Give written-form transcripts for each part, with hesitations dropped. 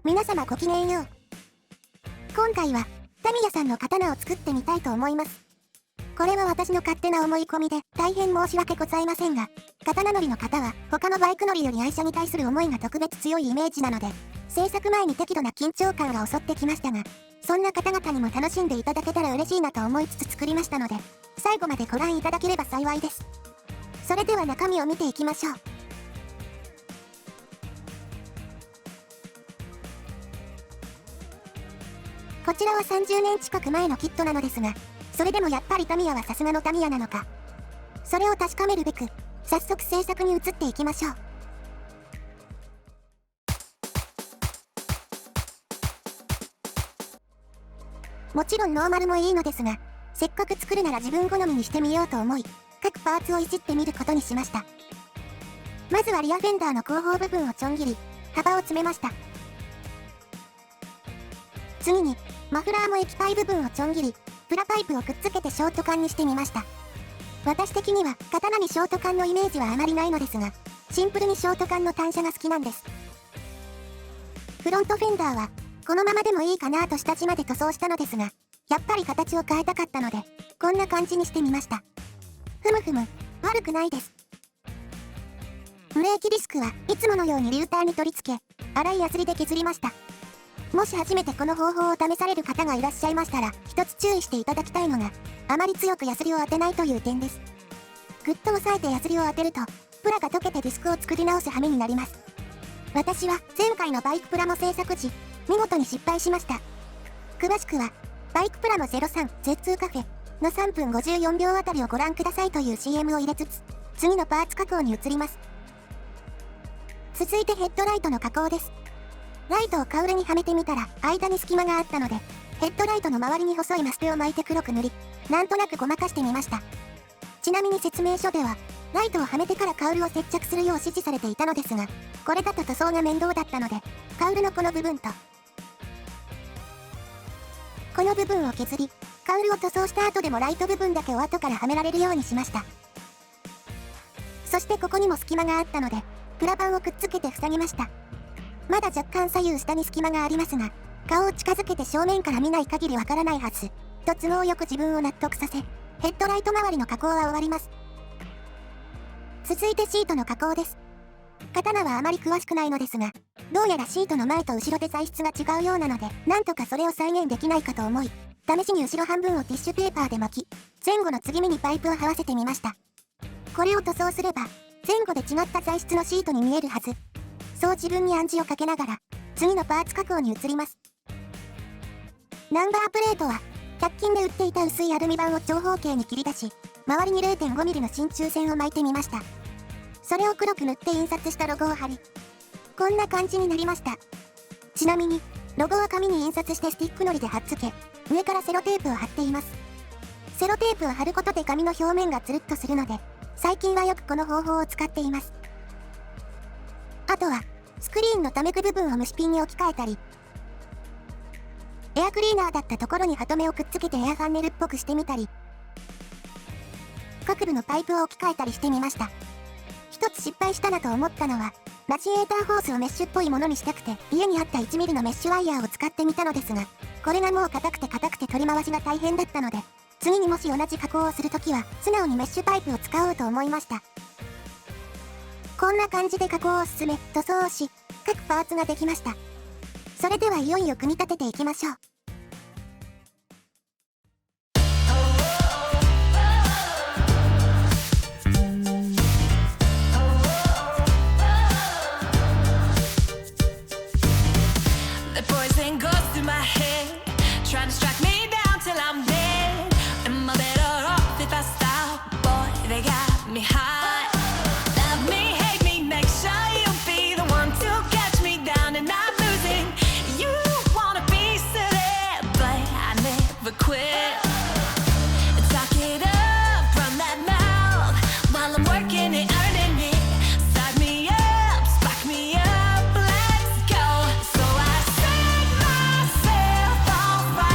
皆様ごきげんよう。今回はタミヤさんの刀を作ってみたいと思います。これは私の勝手な思い込みで大変申し訳ございませんが、刀乗りの方は他のバイク乗りより愛車に対する思いが特別強いイメージなので、制作前に適度な緊張感が襲ってきましたが、そんな方々にも楽しんでいただけたら嬉しいなと思いつつ作りましたので、最後までご覧いただければ幸いです。それでは中身を見ていきましょう。こちらは30年近く前のキットなのですが、それでもやっぱりタミヤはさすがのタミヤなのか。それを確かめるべく、早速制作に移っていきましょう。もちろんノーマルもいいのですが、せっかく作るなら自分好みにしてみようと思い、各パーツをいじってみることにしました。まずはリアフェンダーの後方部分をちょん切り、幅を詰めました。次に、マフラーも液体部分をちょん切り、プラパイプをくっつけてショート缶にしてみました。私的には刀にショート缶のイメージはあまりないのですが、シンプルにショート缶の単車が好きなんです。フロントフェンダーは、このままでもいいかなと下地まで塗装したのですが、やっぱり形を変えたかったので、こんな感じにしてみました。ふむふむ、悪くないです。ブレーキディスクはいつものようにリューターに取り付け、粗いヤスリで削りました。もし初めてこの方法を試される方がいらっしゃいましたら、一つ注意していただきたいのが、あまり強くヤスリを当てないという点です。ぐっと押さえてヤスリを当てると、プラが溶けてディスクを作り直す羽目になります。私は前回のバイクプラモ制作時、見事に失敗しました。詳しくは、バイクプラモ 03Z2 カフェの3分54秒あたりをご覧くださいという CM を入れつつ、次のパーツ加工に移ります。続いてヘッドライトの加工です。ライトをカウルにはめてみたら間に隙間があったので、ヘッドライトの周りに細いマステを巻いて黒く塗り、なんとなくごまかしてみました。ちなみに説明書では、ライトをはめてからカウルを接着するよう指示されていたのですが、これだと塗装が面倒だったので、カウルのこの部分と、この部分を削り、カウルを塗装した後でもライト部分だけを後からはめられるようにしました。そしてここにも隙間があったので、プラ板をくっつけて塞ぎました。まだ若干左右下に隙間がありますが、顔を近づけて正面から見ない限りわからないはず、と都合よく自分を納得させ、ヘッドライト周りの加工は終わります。続いてシートの加工です。刀はあまり詳しくないのですが、どうやらシートの前と後ろで材質が違うようなので、なんとかそれを再現できないかと思い、試しに後ろ半分をティッシュペーパーで巻き、前後の継ぎ目にパイプを這わせてみました。これを塗装すれば、前後で違った材質のシートに見えるはず。そう自分に暗示をかけながら、次のパーツ加工に移ります。ナンバープレートは、100均で売っていた薄いアルミ板を長方形に切り出し、周りに 0.5mm の真鍮線を巻いてみました。それを黒く塗って印刷したロゴを貼り、こんな感じになりました。ちなみに、ロゴは紙に印刷してスティック糊で貼っつけ、上からセロテープを貼っています。セロテープを貼ることで紙の表面がつるっとするので、最近はよくこの方法を使っています。あとは、スクリーンの留め具部分を蒸しピンに置き換えたり、エアクリーナーだったところにハトメをくっつけてエアファンネルっぽくしてみたり、角部のパイプを置き換えたりしてみました。一つ失敗したなと思ったのは、ラジエーターホースをメッシュっぽいものにしたくて、家にあった 1mm のメッシュワイヤーを使ってみたのですが、これがもう硬くて取り回しが大変だったので、次にもし同じ加工をするときは、素直にメッシュパイプを使おうと思いました。こんな感じで加工を進め、塗装をし、各パーツができました。それではいよいよ組み立てていきましょう。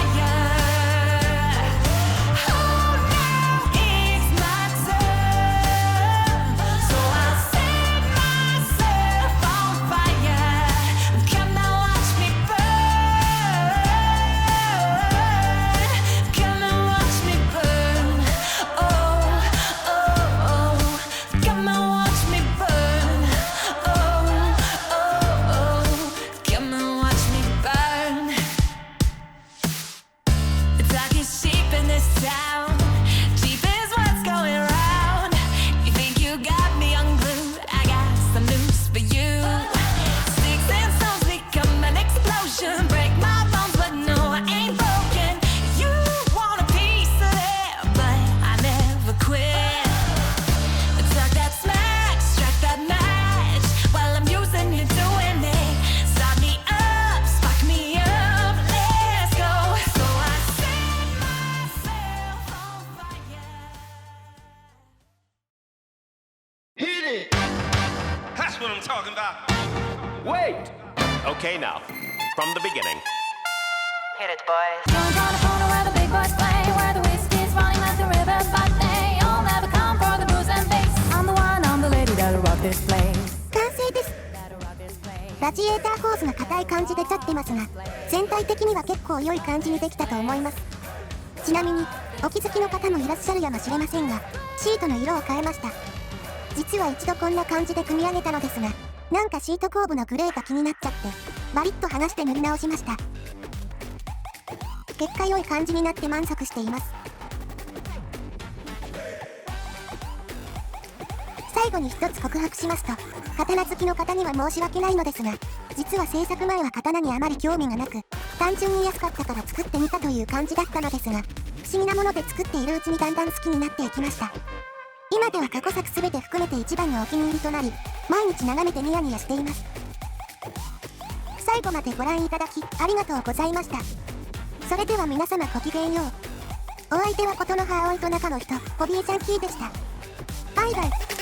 Fire Wait! Okay, now, from the beginning. Hit it, boys. Going on a corner where the big boys play, where the whiskey's running like the rivers, but they all never come for the booze and bass. I'm the one, I'm the lady that'll rock this place. 完成です。 That'll rock this place. ラジエーターホースが硬い感じでちゃってますが、全体的には結構良い感じにできたと思います。ちなみに、お気づきの方もいらっしゃるやもしれませんが、シートの色を変えました。実は一度こんな感じで組み上げたのですが、なんかシート後部のグレーが気になっちゃって、バリッと剥がして塗り直しました。結果良い感じになって満足しています。最後に一つ告白しますと、刀好きの方には申し訳ないのですが、実は制作前は刀にあまり興味がなく、単純に安かったから作ってみたという感じだったのですが、不思議なもので作っているうちにだんだん好きになっていきました。今では過去作すべて含めて一番のお気に入りとなり、毎日眺めてニヤニヤしています。最後までご覧いただき、ありがとうございました。それでは皆様ごきげんよう。お相手はことの葉葵と中の人、ホビージャンキーでした。バイバイ。